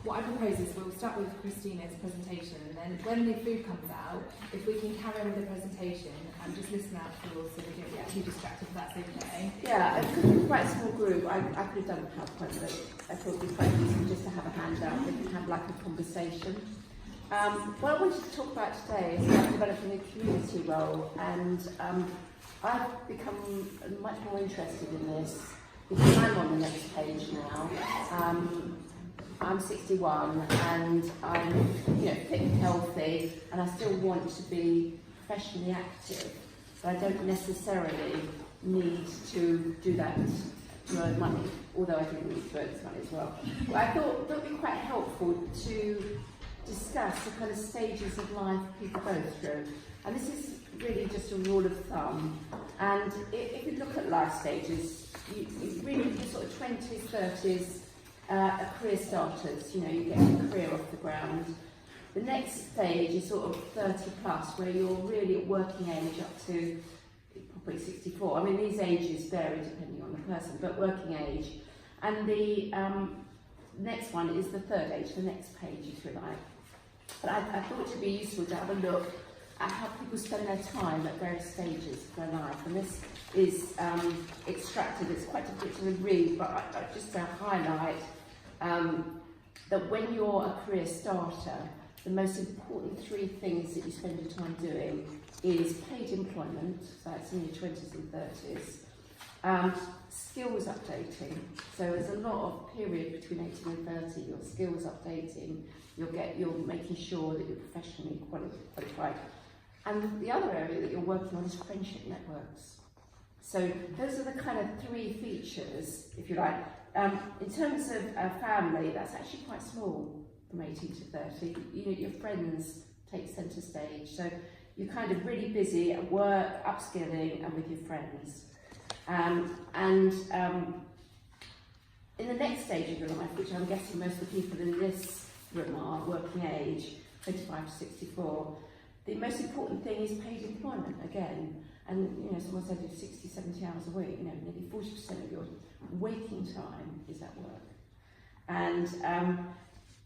what I propose is we'll start with Christina's presentation, and then when the food comes out, if we can carry on with the presentation and just listen out for yours so we don't get too distracted, if that's okay. Yeah, because we're quite a small group, I could have done a PowerPoint, but I thought it would be quite useful just to have a handout. We can have like a conversation. What I wanted to talk about today is about developing a community role, and I've become much more interested in this because I'm on the next page now. I'm 61 and I'm fit and healthy, and I still want to be professionally active, but I don't necessarily need to do that to earn money, although I do need to earn some money as well. But I thought that would be quite helpful to discuss the kind of stages of life people go through. And this is really just a rule of thumb. And if you look at life stages, you really sort of 20s, 30s, are career starters, you get your career off the ground. The next stage is sort of 30 plus, where you're really at working age up to probably 64. I mean, these ages vary depending on the person, but working age. And the next one is the third age, the next page, if you like. But I thought it would be useful to have a look at how people spend their time at various stages of their life. And this is extracted, it's quite difficult to read, but just to highlight that when you're a career starter, the most important three things that you spend your time doing is paid employment, so that's in your 20s and 30s, skills updating, so there's a lot of period between 18 and 30, your skills updating, you're making sure that you're professionally qualified. And the other area that you're working on is friendship networks. So those are the kind of three features, if you like. In terms of family, that's actually quite small from 18 to 30. Your friends take centre stage. So you're kind of really busy at work, upskilling, and with your friends. In the next stage of your life, which I'm guessing most of the people in this room are, working age, 25 to 64, the most important thing is paid employment again. And someone said 60, 70 hours a week, nearly 40% of your waking time is at work. And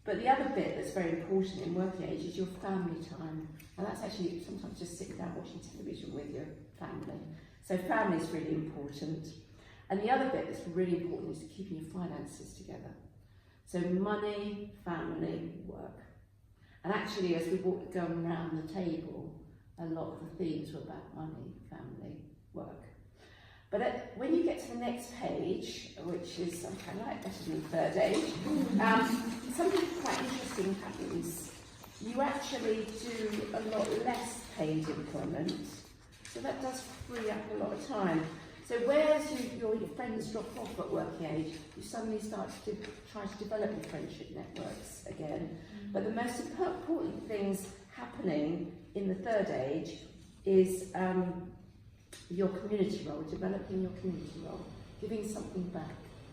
but the other bit that's very important in working age is your family time. And that's actually sometimes just sitting down watching television with your family. So family is really important. And the other bit that's really important is keeping your finances together. So money, family, work. And actually, as we walked going around the table, a lot of the themes were about money, family, work. But when you get to the next page, which is, I like better than the third age, something quite interesting happens. You actually do a lot less paid employment, so that does free up a lot of time. So whereas your friends drop off at working age, you suddenly start to try to develop your friendship networks again. But the most important things happening in the third age is your community role, developing your community role, giving something back,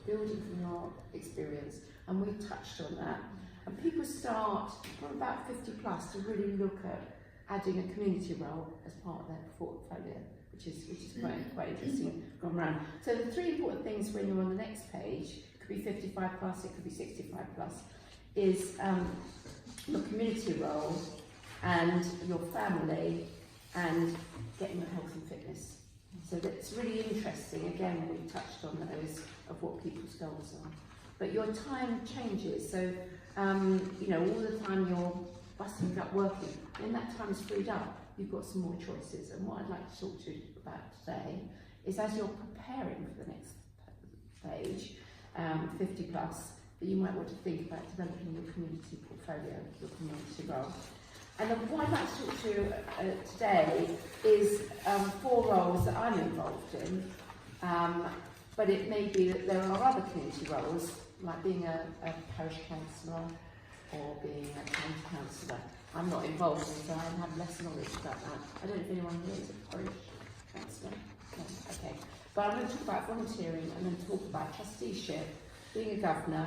building from your experience, and we've touched on that. And people start from about 50 plus to really look at adding a community role as part of their portfolio, which is quite interesting going around. So the three important things when you're on the next page, it could be 55 plus, it could be 65 plus, is your community role and your family and getting your health and fitness. So that's really interesting. Again, we touched on those of what people's goals are. But your time changes. So, all the time you're busting up working. When that time is freed up, you've got some more choices. And what I'd like to talk to you about today is as you're preparing for the next page, 50 plus, that you might want to think about developing your community portfolio, your community role. And what I'd like to talk to you today is 4 roles that I'm involved in, but it may be that there are other community roles, like being a parish councillor or being a county councillor. I'm not involved in that, I have less knowledge about that. I don't know if anyone here is a parish councillor. No, okay. But I'm going to talk about volunteering and then talk about trusteeship, being a governor.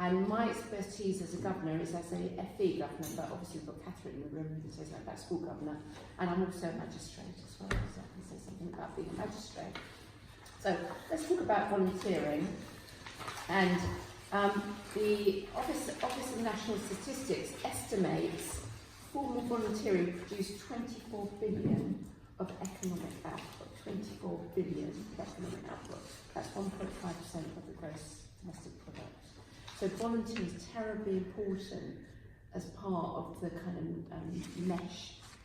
And my expertise as a governor is as a FE governor, but obviously we've got Catherine in the room who says something about school governor, and I'm also a magistrate as well, so I can say something about being a magistrate. So let's talk about volunteering. And The Office of National Statistics estimates formal volunteering produced 24 billion of economic output. 24 billion of economic output. That's 1.5% of the gross domestic product. So volunteering is terribly important as part of the kind of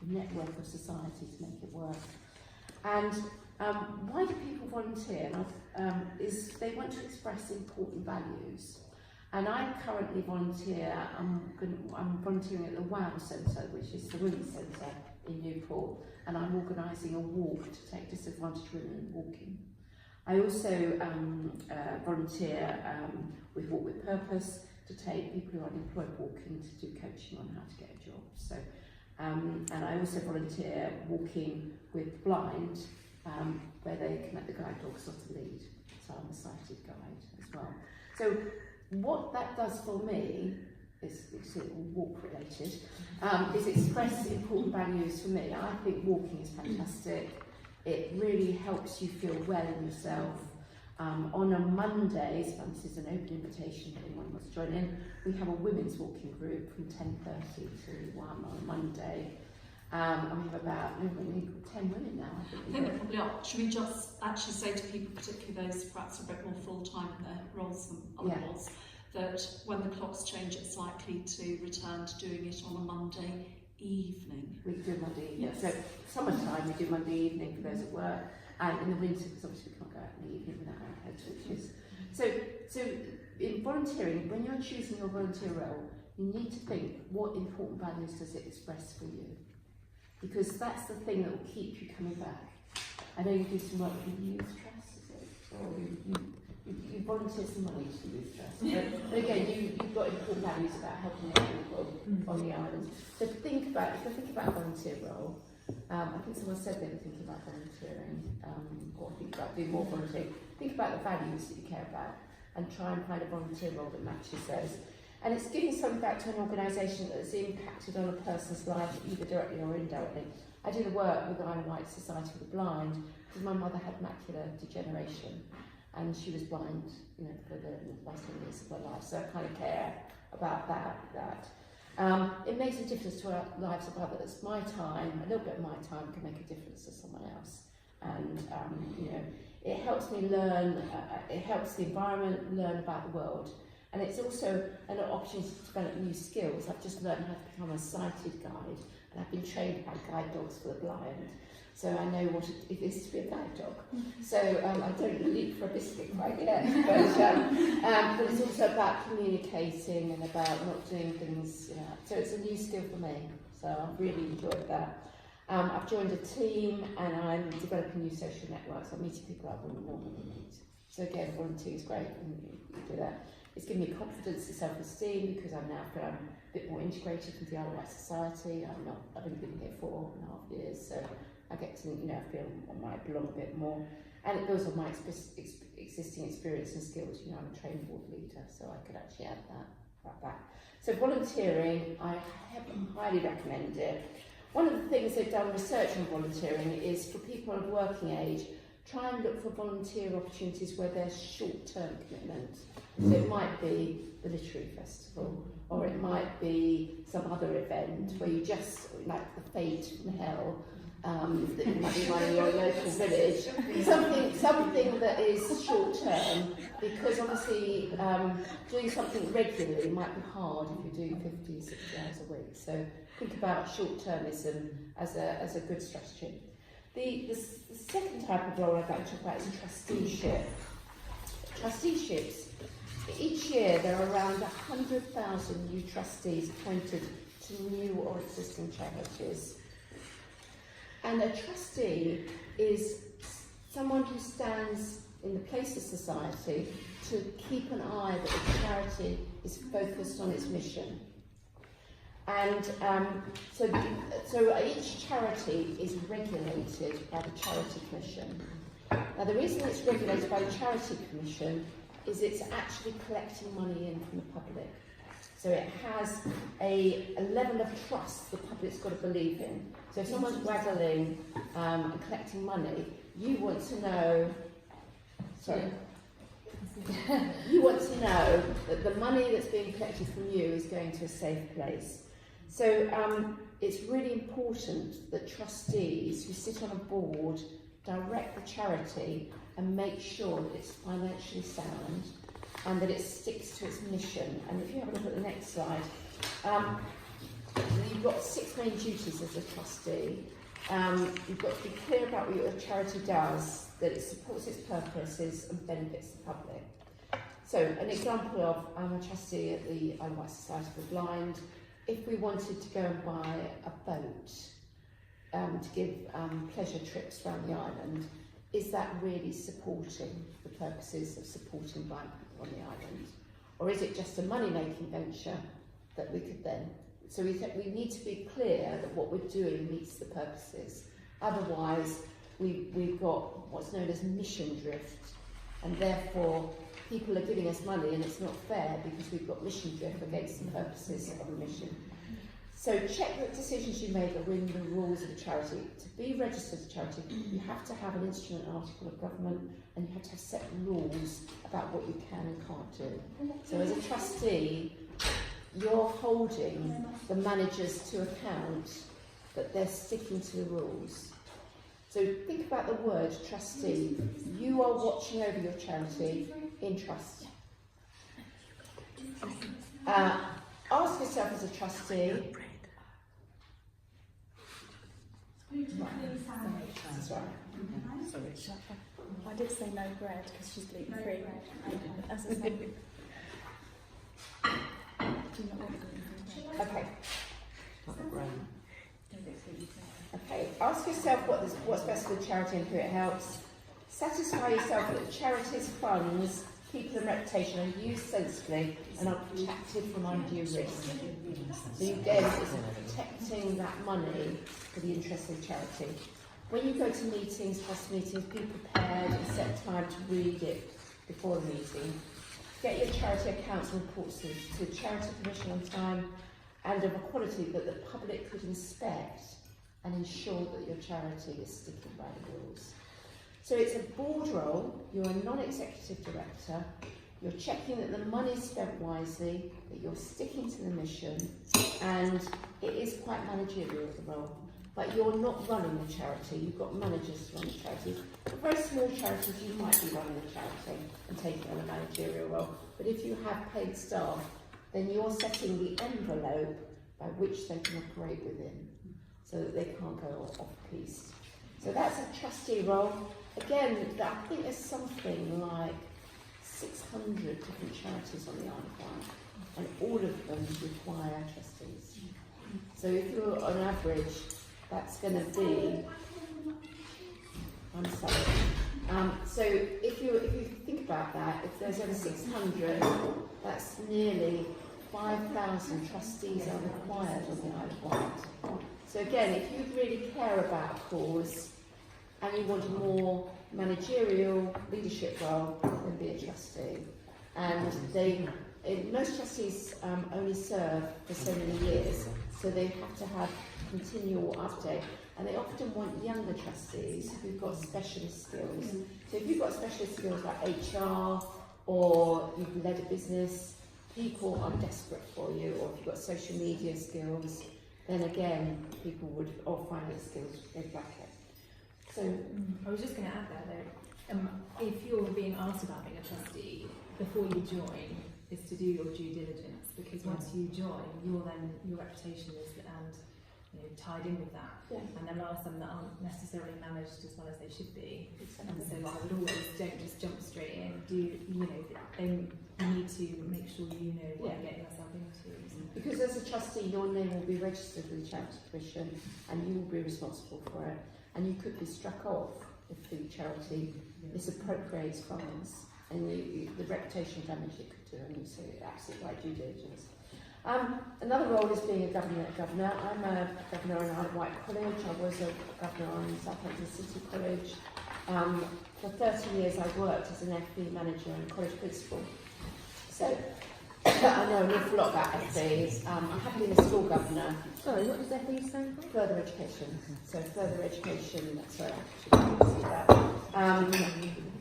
network of society to make it work. And why do people volunteer? Is they want to express important values. And I currently volunteer, I'm volunteering at the WOW Centre, which is the Women's Centre in Newport, and I'm organising a walk to take disadvantaged women walking. I also volunteer with Walk with Purpose to take people who are unemployed walking to do coaching on how to get a job. So, and I also volunteer walking with blind, where they can let the guide dogs off the lead. So I'm a sighted guide as well. So what that does for me is, it's all walk related, is express important values for me. I think walking is fantastic. It really helps you feel well in yourself. On a Monday, so this is an open invitation if anyone wants to join in, we have a women's walking group from 10:30 to 1 on a Monday. And we have about 10 women now. I think they probably are. Should we just actually say to people, particularly those perhaps a bit more full-time in their roles than other roles, that when the clocks change, it's likely to return to doing it on a Monday evening. We do Monday evening. Yes. So summertime we do Monday evening for those at work, and in the winter, because obviously we can't go out in the evening without our heads, which is so in volunteering, when you're choosing your volunteer role, you need to think, what important values does it express for you? Because that's the thing that will keep you coming back. I know you do some work with youth trust, is it? Or you volunteer some money to youth trust. But again, you've got important values about helping other people on the island. So if you think about a volunteer role, I think someone said they were thinking about volunteering, or think about doing more volunteering. Think about the values that you care about and try and find a volunteer role that matches those. And it's giving something back to an organisation that's impacted on a person's life, either directly or indirectly. I do the work with the IsleOfWight Society for the Blind because my mother had macular degeneration and she was blind, for the last 10 years of her life. So I kind of care about that. It makes a difference to our lives of others. My time, a little bit of my time, can make a difference to someone else. And it helps me learn. It helps the environment learn about the world. And it's also an opportunity to develop new skills. I've just learned how to become a sighted guide, and I've been trained by guide dogs for the blind. So I know what it is to be a guide dog. So I don't leap for a biscuit quite yet, but it's also about communicating and about not doing things, So it's a new skill for me. So I've really enjoyed that. I've joined a team and I'm developing new social networks. I'm meeting people I wouldn't normally meet. So again, volunteering is great when you do that. It's given me confidence and self-esteem because I'm now a bit more integrated with the IsleOfWight Society. I've only been here 4.5 years, so I get to, I feel I might belong a bit more. And it builds on my existing experience and skills. I'm a trained ward leader, so I could actually add that back. So volunteering, I highly recommend it. One of the things they've done research on volunteering is for people of working age, try and look for volunteer opportunities where there's short-term commitment. So it might be the literary festival, or it might be some other event where you just, like the Fade from Hell, that you might be running in your local village. Something that is short-term, because obviously doing something regularly might be hard if you do 50, 60 hours a week. So think about short-termism as a good strategy. The second type of role I'd like to talk about is trusteeship. Trusteeships. Each year there are around 100,000 new trustees appointed to new or existing charities. And a trustee is someone who stands in the place of society to keep an eye that the charity is focused on its mission. And so each charity is regulated by the Charity Commission. Now the reason it's regulated by the Charity Commission is it's actually collecting money in from the public. So it has a level of trust the public's got to believe in. So if someone's waggling and collecting money, you want to know... Sorry? You want to know that the money that's being collected from you is going to a safe place. So it's really important that trustees who sit on a board direct the charity and make sure that it's financially sound and that it sticks to its mission. And if you have a look at the next slide, you've got 6 main duties as a trustee. You've got to be clear about what your charity does, that it supports its purposes and benefits the public. So an example of, I'm a trustee at the IsleOfWight Society for the Blind. If we wanted to go and buy a boat to give pleasure trips around the island, is that really supporting the purposes of supporting blind people on the island? Or is it just a money-making venture that we could then... So we need to be clear that what we're doing meets the purposes. Otherwise, we've got what's known as mission drift, and therefore people are giving us money and it's not fair because we've got mission drift against the purposes of a mission. So check that decisions you make are within the rules of the charity. To be registered as a charity, you have to have an instrument article of government and you have to have set rules about what you can and can't do. So as a trustee, you're holding the managers to account that they're sticking to the rules. So think about the word trustee. You are watching over your charity in trust. Ask yourself as a trustee. That's right. Sorry. I did say no bread because she's gluten free. As I said, do you not want gluten free? Okay. Okay. Ask yourself what's best for the charity and who it helps. Satisfy yourself that the charity's funds, people and reputation are used sensibly and are protected from undue risk. So again, it's protecting that money for the interest of the charity. When you go to meetings, trust meetings, be prepared and set time to read it before the meeting. Get your charity accounts and reports to the Charity Commission on time and of a quality that the public could inspect and ensure that your charity is sticking by the rules. So it's a board role, you're a non-executive director, you're checking that the money is spent wisely, that you're sticking to the mission, and it is quite managerial, the role. But you're not running the charity, you've got managers to run the charity. For very small charities, you might be running the charity and taking on a managerial role. But if you have paid staff, then you're setting the envelope by which they can operate within, so that they can't go off-piste. So that's a trustee role. Again, I think there's something like 600 different charities on the Isle of Wight, and all of them require trustees. So if you're on average, that's going to be, I'm sorry. So if you think about that, if there's over 600, that's nearly 5,000 trustees are required on the Isle of Wight. So again, if you really care about a cause and you want a more managerial leadership role, then be a trustee. And most trustees only serve for so many years, so they have to have continual update. And they often want younger trustees who've got specialist skills. So if you've got specialist skills like HR, or you've led a business, people are desperate for you, or if you've got social media skills, then again, people would, or finance skills, they'd back it. So, I was just going to add that though, if you're being asked about being a trustee, before you join, is to do your due diligence, because once you join, your reputation is tied in with that. Yeah. And there are some that aren't necessarily managed as well as they should be. Exactly. And so I would always, don't just jump straight in. You need to make sure you know what you're getting yourself into. Because as a trustee, your name will be registered with the Charity Commission and you will be responsible for it. And you could be struck off if the charity misappropriates funds, and the reputation damage it could do, and so absolutely right due diligence. Another role is being a governor. I'm a governor in IsleOfWight College. I was a governor on Southampton City College. For 30 years I worked as an FB manager and college principal. So I know an awful lot about FE. I have been a school governor. Sorry, what does FE stand for? Further education. So further education, sorry, I actually see that.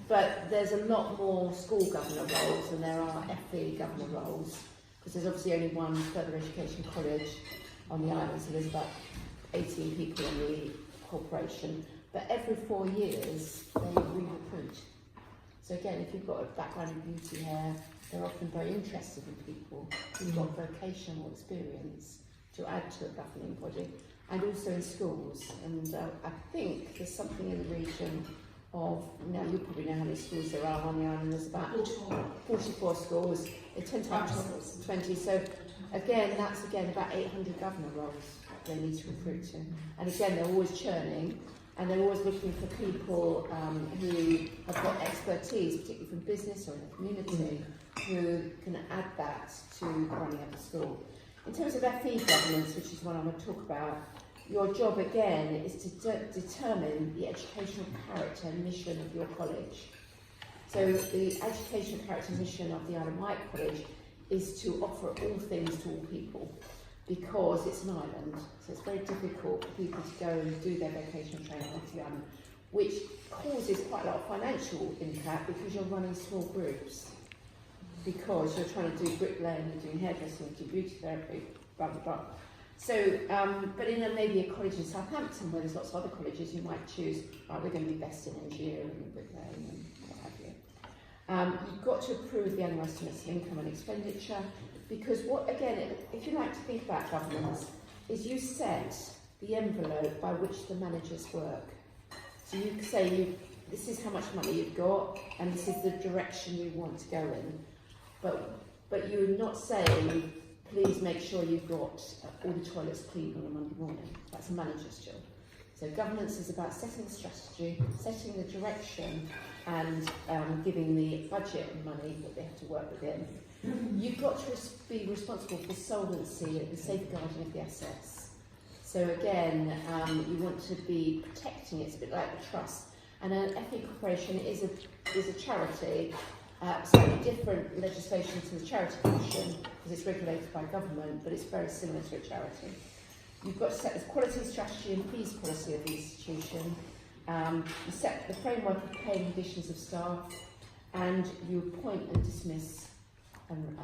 But there's a lot more school governor roles than there are FE governor roles, because there's obviously only one further education college on the island, so there's about 18 people in the corporation. But every 4 years, they re-recruit. So again, if you've got a background in beauty hair, they're often very interested in people who've got vocational experience to add to a governing body, and also in schools. And I think there's something in the region of, now you probably know how many schools there are on the island, there's about 44 schools, they tend to have 20, so again, that's about 800 governor roles they need to recruit to. And again, they're always churning, and they're always looking for people who have got expertise, particularly from business or in the community, who can add that to running up a school. In terms of FE governance, which is what I'm going to talk about, your job again is to determine the educational character and mission of your college. So the educational character and mission of the IsleOfWight College is to offer all things to all people, because it's an island, so it's very difficult for people to go and do their vocational training off the island, which causes quite a lot of financial impact because you're running small groups, because you're trying to do bricklaying, you're doing hairdressing, you're doing beauty therapy, blah blah blah. So, but in maybe a college in Southampton where there's lots of other colleges, you might choose, right, we're going to be best in engineering and bricklaying and what have you. You've got to approve the annual estimates of income and expenditure, because what, again, if you like to think about governance, is you set the envelope by which the managers work. So you say, this is how much money you've got, and this is the direction you want to go in. But you're not saying, please make sure you've got all the toilets clean on a Monday morning. That's a manager's job. So governance is about setting the strategy, setting the direction, and giving the budget and money that they have to work within. You've got to be responsible for solvency and the safeguarding of the assets. So again, you want to be protecting it. It's a bit like the trust. And an FE corporation is a charity. Slightly different legislation to the Charity Commission, because it's regulated by government, but it's very similar to a charity. You've got to set the quality strategy and fees policy of the institution. You set the framework of pay and conditions of staff, and you appoint and dismiss and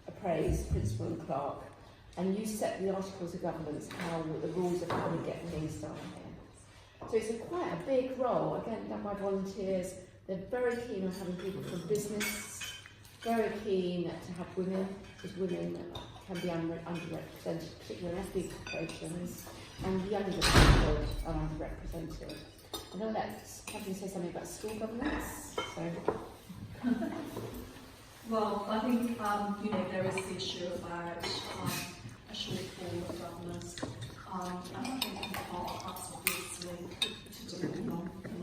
appraise principal and clerk, and you set the articles of governance, the rules of how we get things done here. So it's quite a big role, again, done by volunteers. They're very keen on having people from business, very keen to have women, because women can be underrepresented, particularly in FE corporations, and younger people are underrepresented. I know that Catherine said something about school governance, so... Well, I think there is the issue about a shortfall of governors, and I think in part that's obviously to do with the number of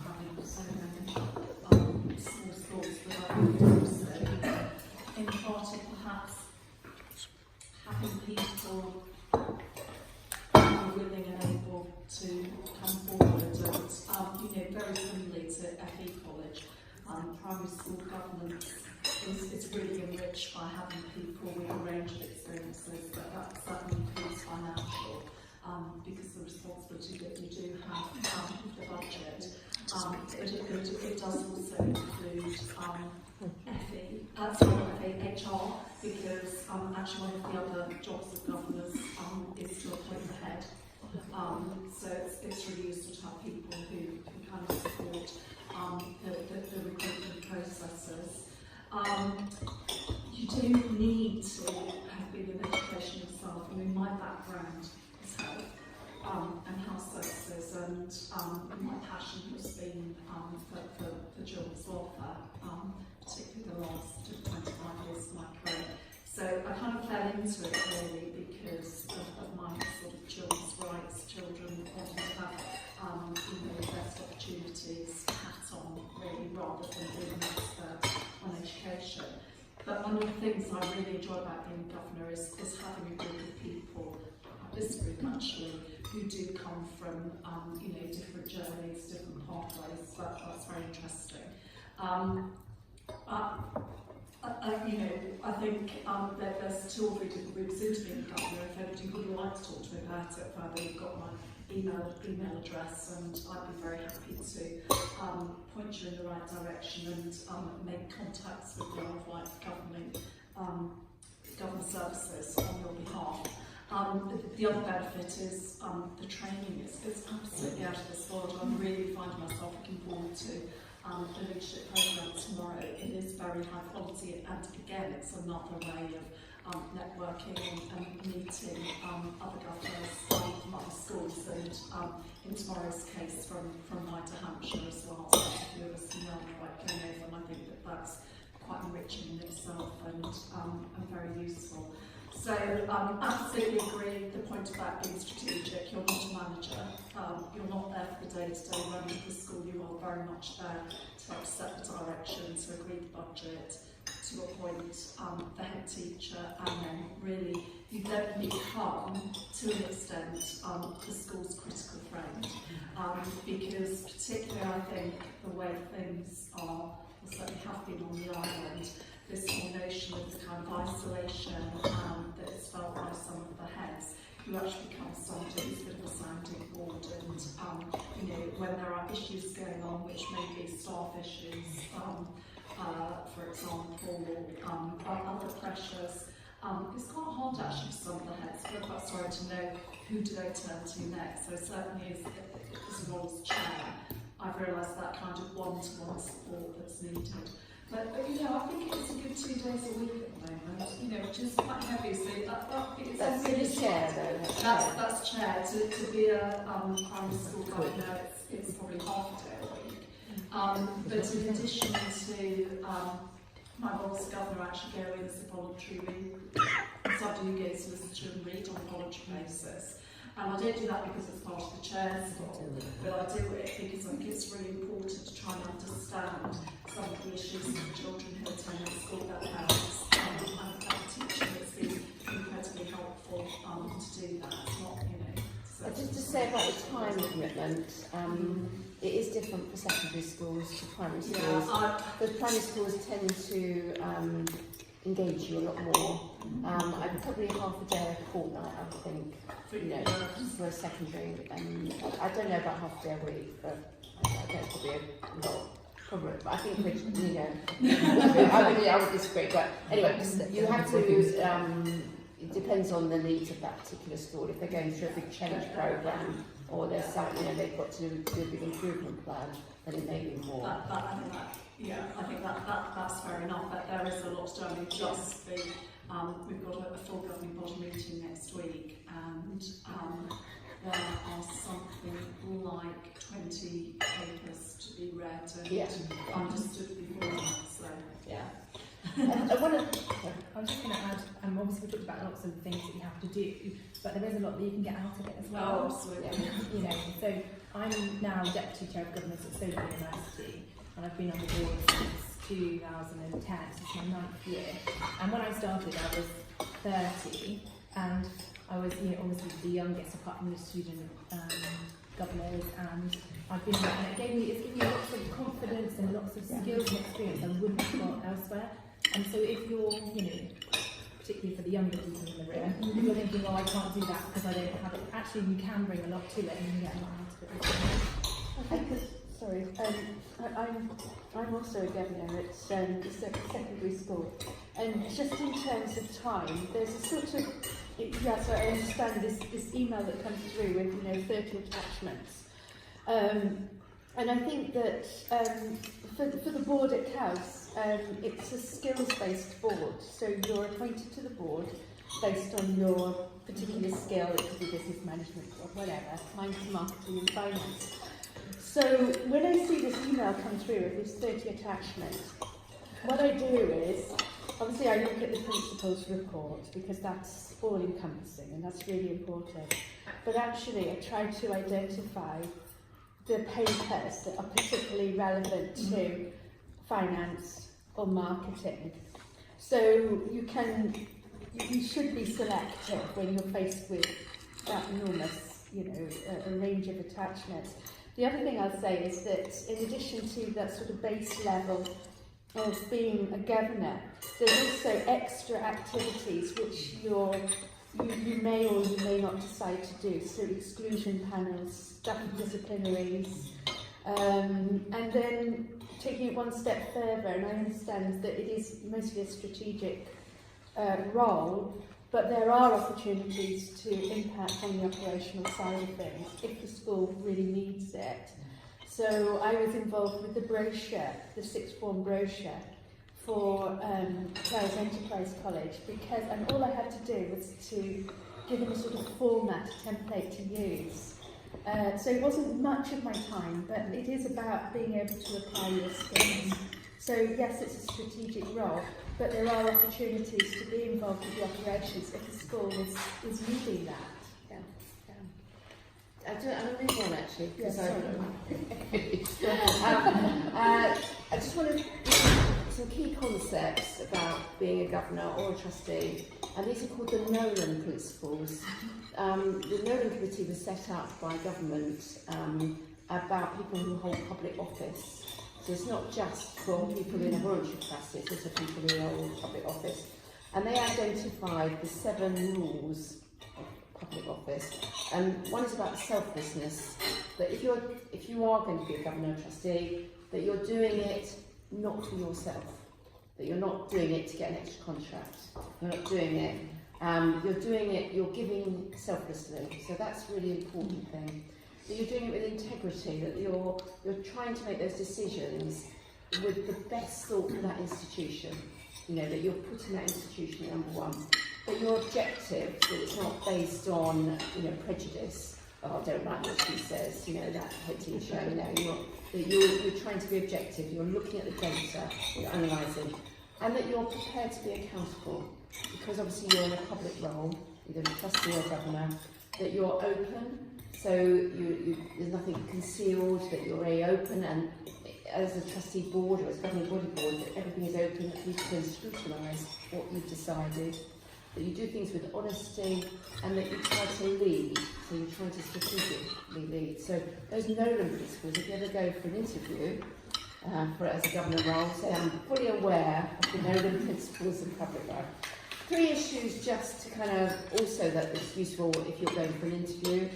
running so many small schools, but I think also in part it perhaps having people who are willing and able to come forward and very similarly to FE College. Primary school governance is really enriched by having people with a range of experiences, but that certainly includes financial, because the responsibility that you do have with the budget, but it does also include HR, because actually one of the other jobs of governors is to appoint the head. So it's really useful to have people who kind of support the recruitment processes. You do need to have been in education yourself. I mean, my background is health and health services, and my passion has been for children's welfare, particularly the last 25 years of my career. So I kind of fell into it really because of my sort of children's rights, children wanting to have the best opportunities, hat on really, rather than being an expert on education. But one of the things I really enjoy about being governor is having a group of people, this group actually, who do come from different journeys, different pathways. That's very interesting. You know, I think that there's 2 or 3 different routes into being a governor. If anybody would like to talk to me about it further, you've got my email address, and I'd be very happy to point you in the right direction and make contacts with the Isle of Wight government services on your behalf. The other benefit is the training. It's absolutely out of this world. I'm really finding myself looking forward to the leadership programme tomorrow. It is very high quality, and again, it's another way of networking and meeting other governors from other schools, and in tomorrow's case from Wight, Hampshire as well. So a few of us from Wight came over, and I think that that's quite enriching in itself and very useful. So absolutely agree the point about being strategic. You're not a manager, you're not there for the day-to-day running of the school. You are very much there to help set the direction, to agree the budget, to appoint the head teacher, and then really you then become, to an extent, the school's critical friend. Because particularly I think the way things are, or certainly have been on the island, this whole notion of this kind of isolation that's felt by some of the heads, you actually become somebody who's a bit of a sounding board, and you know, when there are issues going on, which may be staff issues, for example, or other pressures, it's quite hard actually for some of the heads. They're quite sorry to know who do they turn to next. So certainly as a role as chair, I've realised that kind of one-to-one support that's needed. But you know, I think it's a good 2 days a week at the moment, you know, which is quite heavy. So That's really chair though. That's chair. To be a primary school governor, it's probably half a day a week. But in addition to my role as governor, actually go in as a voluntary read, somebody who goes to listen to and read on a voluntary basis. And I don't do that because it's part of the chair's role, but I do it because I think it's really important to try and understand some of the issues of the children who attend the school, their parents, and teaching. It's been incredibly helpful to do that. It's not, you know. So Just to say about the time commitment, it is different for secondary schools to primary schools. Because primary schools tend to engage you a lot more. I'm probably half a day a fortnight, I think, you know, for a secondary. I don't know about half a day a week, but I think probably a lot. Probably, but I think you know, I would disagree. But anyway, you have to. It depends on the needs of that particular school. If they're going through a big change program, or there's something, you know, they've got to do a big improvement plan, then it may be more. I think that's fair enough. But there is a lot to do. I mean, just the we've got a full governing body meeting next week, and there are something like 20 papers to be read and understood beforehand. So yeah. I was just going to add, obviously we talked about lots of things that you have to do, but there is a lot that you can get out of it as well. Oh, absolutely. You know, so I'm now Deputy Chair of Governors at Sophia University, and I've been on the board since 2010, so it's my 9th year. And when I started, I was 30, and I was, you know, obviously the youngest apart from the student governors, and I've been around, and it's given me lots of confidence and lots of skills and experience I wouldn't have got elsewhere. And so if you're, you know, particularly for the younger people in the room, if you're thinking, oh, I can't do that because I don't have it, actually you can bring a lot to it and you can get a lot out of it. I think, sorry, I'm also a governor at the secondary school, and just in terms of time, there's a sort of, so I understand this email that comes through with, you know, 30 attachments. And I think that for the board at CAS, it's a skills-based board, so you're appointed to the board based on your particular skill. It could be business management or whatever, mine's marketing and finance. So when I see this email come through with this 30 attachments, what I do is, obviously I look at the principal's report because that's all-encompassing and that's really important. But actually I try to identify the papers that are particularly relevant to finance or marketing. So you should be selective when you're faced with that enormous, you know, a range of attachments. The other thing I'll say is that in addition to that sort of base level of being a governor, there's also extra activities which you may or you may not decide to do, so exclusion panels, staff disciplinaries, and then taking it one step further, and I understand that it is mostly a strategic role, but there are opportunities to impact on the operational side of things if the school really needs it. So I was involved with the brochure, the sixth form brochure for Clare's Enterprise College, and all I had to do was to give them a sort of format, a template to use. So it wasn't much of my time, but it is about being able to apply your skills. So yes, it's a strategic role, but there are opportunities to be involved with the operations if the school is needing that. I'm going to move on actually, because Yes, I just want to give some key concepts about being a governor or a trustee, and these are called the Nolan Principles. The Nolan Committee was set up by government about people who hold public office. So it's not just for people in a voluntary capacity, it's also people who hold public office. And they identified the 7 rules of public office. One is about selflessness, that if you are going to be a governor or trustee, that you're doing it not for yourself, that you're not doing it to get an extra contract, you're not doing it, you're giving selflessly, so that's a really important thing. That you're doing it with integrity, that you're trying to make those decisions with the best thought for that institution, that you're putting that institution at number 1. But you're objective, that it's not based on, prejudice. Oh, I don't like what she says, that TV show. You're trying to be objective. You're looking at the data, you're analysing, and that you're prepared to be accountable, because obviously you're in a public role, either a trustee or governor. That you're open, so there's nothing concealed. That you're very open, and as a trustee board or as a governing body board, that everything is open. That you can scrutinise what you've decided. That you do things with honesty, and that you try to lead, so you're trying to strategically lead. So those Nolan Principles, if you ever go for an interview as a governor role, say I'm fully aware of the Nolan Principles in public life. 3 issues just to kind of also that it's useful if you're going for an interview.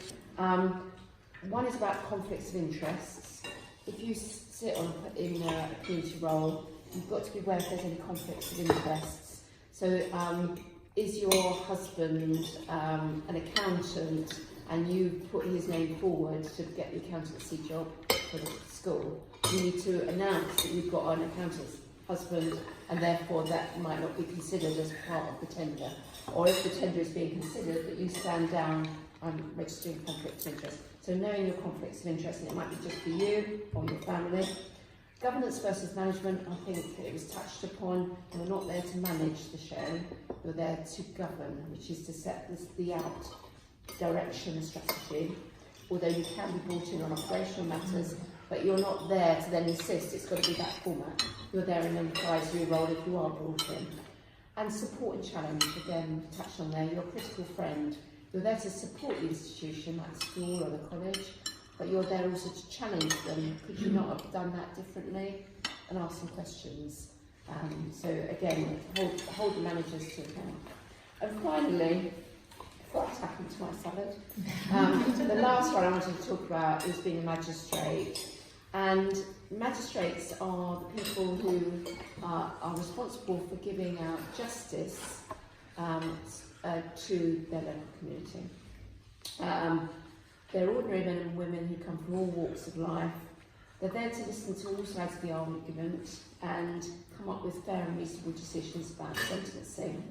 One is about conflicts of interests. If you sit in a community role, you've got to be aware if there's any conflicts of interests. So is your husband an accountant and you put his name forward to get the accountancy job for the school? You need to announce that you've got an accountant's husband, and therefore that might not be considered as part of the tender. Or if the tender is being considered, that you stand down, I'm registering conflicts of interest. So knowing your conflicts of interest, and it might be just for you or your family. Governance versus management, I think it was touched upon. You're not there to manage the show, you're there to govern, which is to set the out direction and strategy. Although you can be brought in on operational matters, but you're not there to then insist it's got to be that format. You're there in an advisory role if you are brought in. And support and challenge, again, touched on there. You're a critical friend. You're there to support the institution, like the school or the college, but you're there also to challenge them. Could you not have done that differently? And ask some questions. So again, hold the managers to account. And finally, before I tap into my salad, the last one I wanted to talk about is being a magistrate. And magistrates are the people who are responsible for giving out justice to their local community. They're ordinary men and women who come from all walks of life. They're there to listen to all sides of the argument and come up with fair and reasonable decisions about sentencing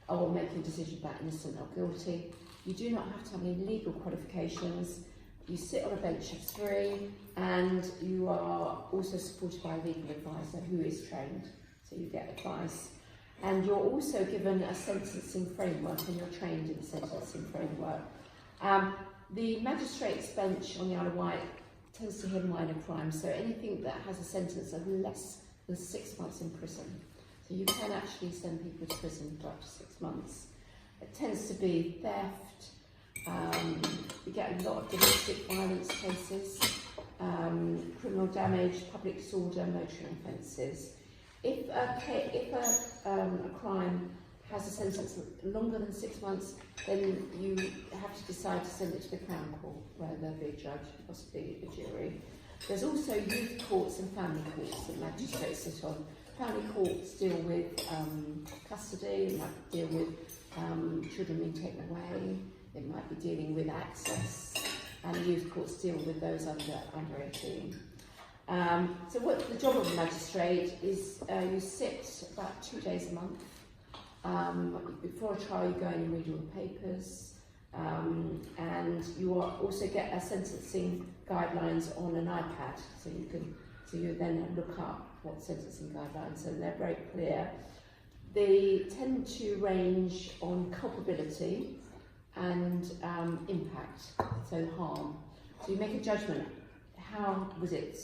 or making decisions about innocent or guilty. You do not have to have any legal qualifications. You sit on a bench of 3, and you are also supported by a legal advisor who is trained, so you get advice. And you're also given a sentencing framework, and you're trained in the sentencing framework. The magistrates' bench on the Isle of Wight tends to hear minor crimes, so anything that has a sentence of less than 6 months in prison. So you can actually send people to prison for up to 6 months. It tends to be theft. We get a lot of domestic violence cases, criminal damage, public disorder, motoring offences. If a crime has a sentence longer than 6 months, then you have to decide to send it to the Crown Court, where there'll be a judge, possibly a jury. There's also youth courts and family courts that magistrates sit on. Family courts deal with custody, it might deal with children being taken away, it might be dealing with access, and youth courts deal with those under 18. So what the job of a magistrate is, you sit about 2 days a month. Before a trial, you go in and read all the papers, and you also get a sentencing guidelines on an iPad, so you then look up what sentencing guidelines, and they're very clear. They tend to range on culpability and impact, so harm. So you make a judgment. How was it?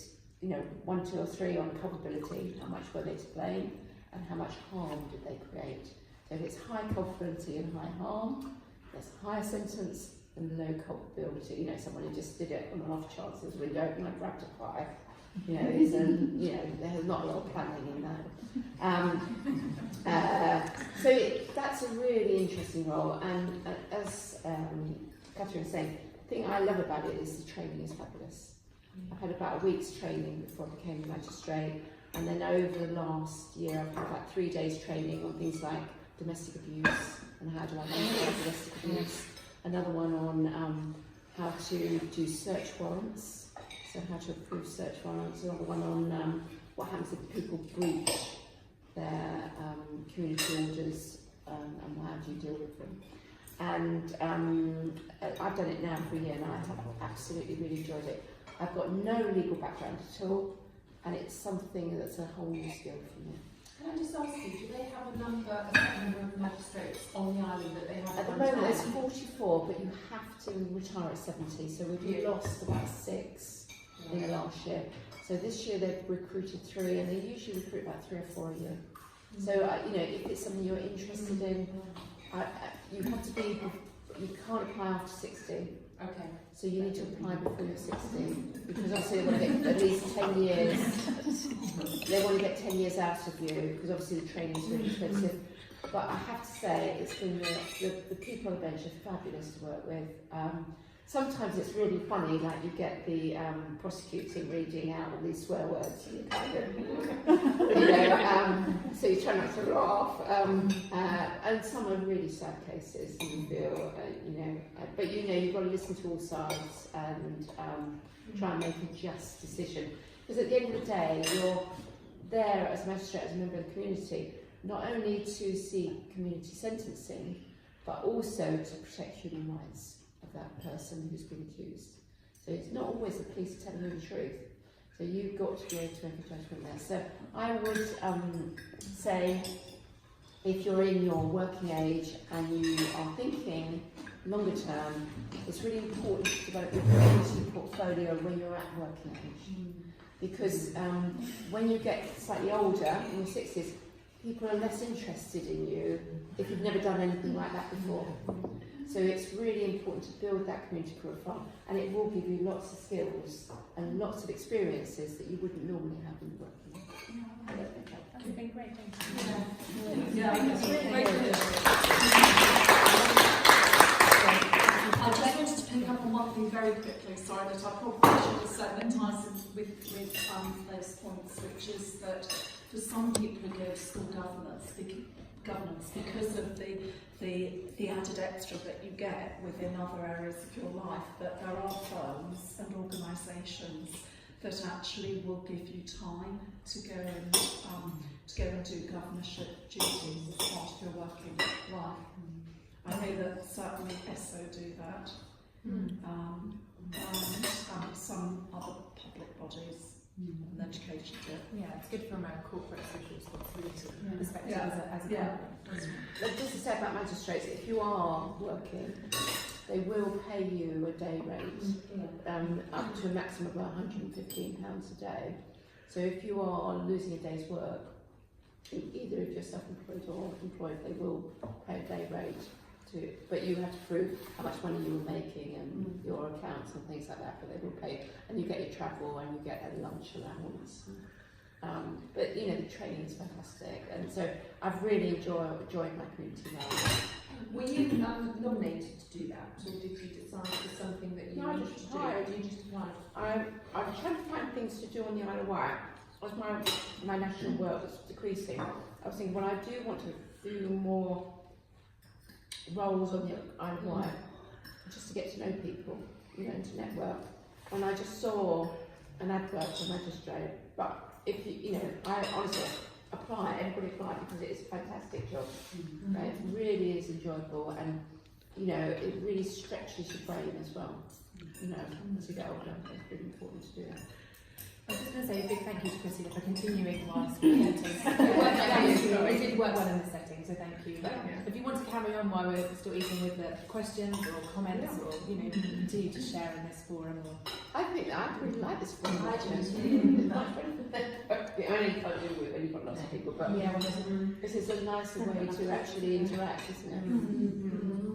1, 2, or 3 on culpability. How much were they to blame, and how much harm did they create? So if it's high culpability and high harm, there's a higher sentence than low culpability. Someone who just did it on an off chance as window and I grabbed a pie. There's not a lot of planning in that. So that's a really interesting role, and as Catherine was saying, the thing I love about it is the training is fabulous. I've had about a week's training before I became a magistrate, and then over the last year I've had about 3 days training on things like domestic abuse and how to identify domestic abuse. Another one on how to do search warrants, so how to approve search warrants. Another one on what happens if people breach their community orders and how do you deal with them. And I've done it now for a year and I have absolutely really enjoyed it. I've got no legal background at all, and it's something that's a whole new skill for me. Can I just ask you, do they have a certain number of magistrates on the island that they have? At the moment there's 44, but you have to retire at 70, so we've lost about 6 in the last year. So this year they've recruited 3, and they usually recruit about 3 or 4 a year. So if it's something you're interested in, you have to be, you can't apply after 60. Okay. So you need to apply before you're 60, because obviously they want to get at least 10 years. They want to get 10 years out of you, because obviously the training is really expensive. But I have to say, it's been the people on the bench are fabulous to work with. Sometimes it's really funny, like you get the prosecuting reading out all these swear words, and you kind of, so you try not to laugh. And some are really sad cases, and you feel, but you've got to listen to all sides and try and make a just decision. Because at the end of the day, you're there as a magistrate, as a member of the community, not only to see community sentencing, but also to protect human rights of that person who's been accused. So it's not always the police telling you the truth. So you've got to be able to make a judgment there. So I would say, if you're in your working age and you are thinking longer term, it's really important to develop your community portfolio when you're at working age. Because when you get slightly older, in your 60s, people are less interested in you if you've never done anything like that before. So it's really important to build that community profile, and it will give you lots of skills and lots of experiences that you wouldn't normally have in the working. That's been great, thank you. I just wanted to pick up on one thing very quickly, sorry, that I probably should have said in ties with those points, which is that for some people who go to school governance because of the added extra that you get within other areas of your life, that there are firms and organisations that actually will give you time to go and do governorship duties as part of your working life. I know that certainly ESO do that, and some other public bodies and education do. Yeah, it's good from a corporate social responsibility perspective Yeah. as a company. But just to say about magistrates, if you are working, they will pay you a day rate up to a maximum of £115 a day. So if you are losing a day's work, either if you're self-employed or employed, they will pay a day rate. But you have to prove how much money you were making and your accounts and things like that, but they will pay, and you get your travel and you get a lunch allowance. But you know, the training is fantastic, and so I've really enjoyed my community role. Were you nominated to do that, or did you decide it's something that you No, I wanted just to do? applied. You just applied. I was trying to find things to do on the Isle of Wight. As my national work was decreasing, I was thinking, well, I do want to do more roles on the Isle of Wight, just to get to know people, you know, and to network. And I just saw an advert for magistrate, but if you know, I honestly apply, everybody apply, because it is a fantastic job. It really is enjoyable, and you know, it really stretches your brain as well. You know, as you get older, it's really important to do that. I was just going to say a big thank you to Christina for continuing whilst we it did work well in this setting, so thank you. But if you want to carry on while we're still eating with the questions or comments, or you know, continue to share in this forum. Or I think that I really like this one. I do I only can't do it when you've got lots of people, but yeah, this is a nicer way to actually interact, isn't it?